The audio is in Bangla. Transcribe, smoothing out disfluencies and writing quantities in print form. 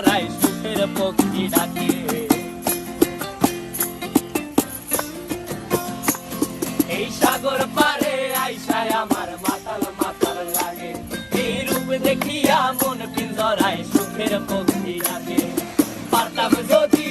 পিঞ্জরায় সুখের পক্ষী ডাকে। এই সাগর পারে আইসায় আমার মাতাল মাতাল লাগে, এই রূপ দেখিয়া মন পিঞ্জরায় সুখের পক্ষী ডাকে।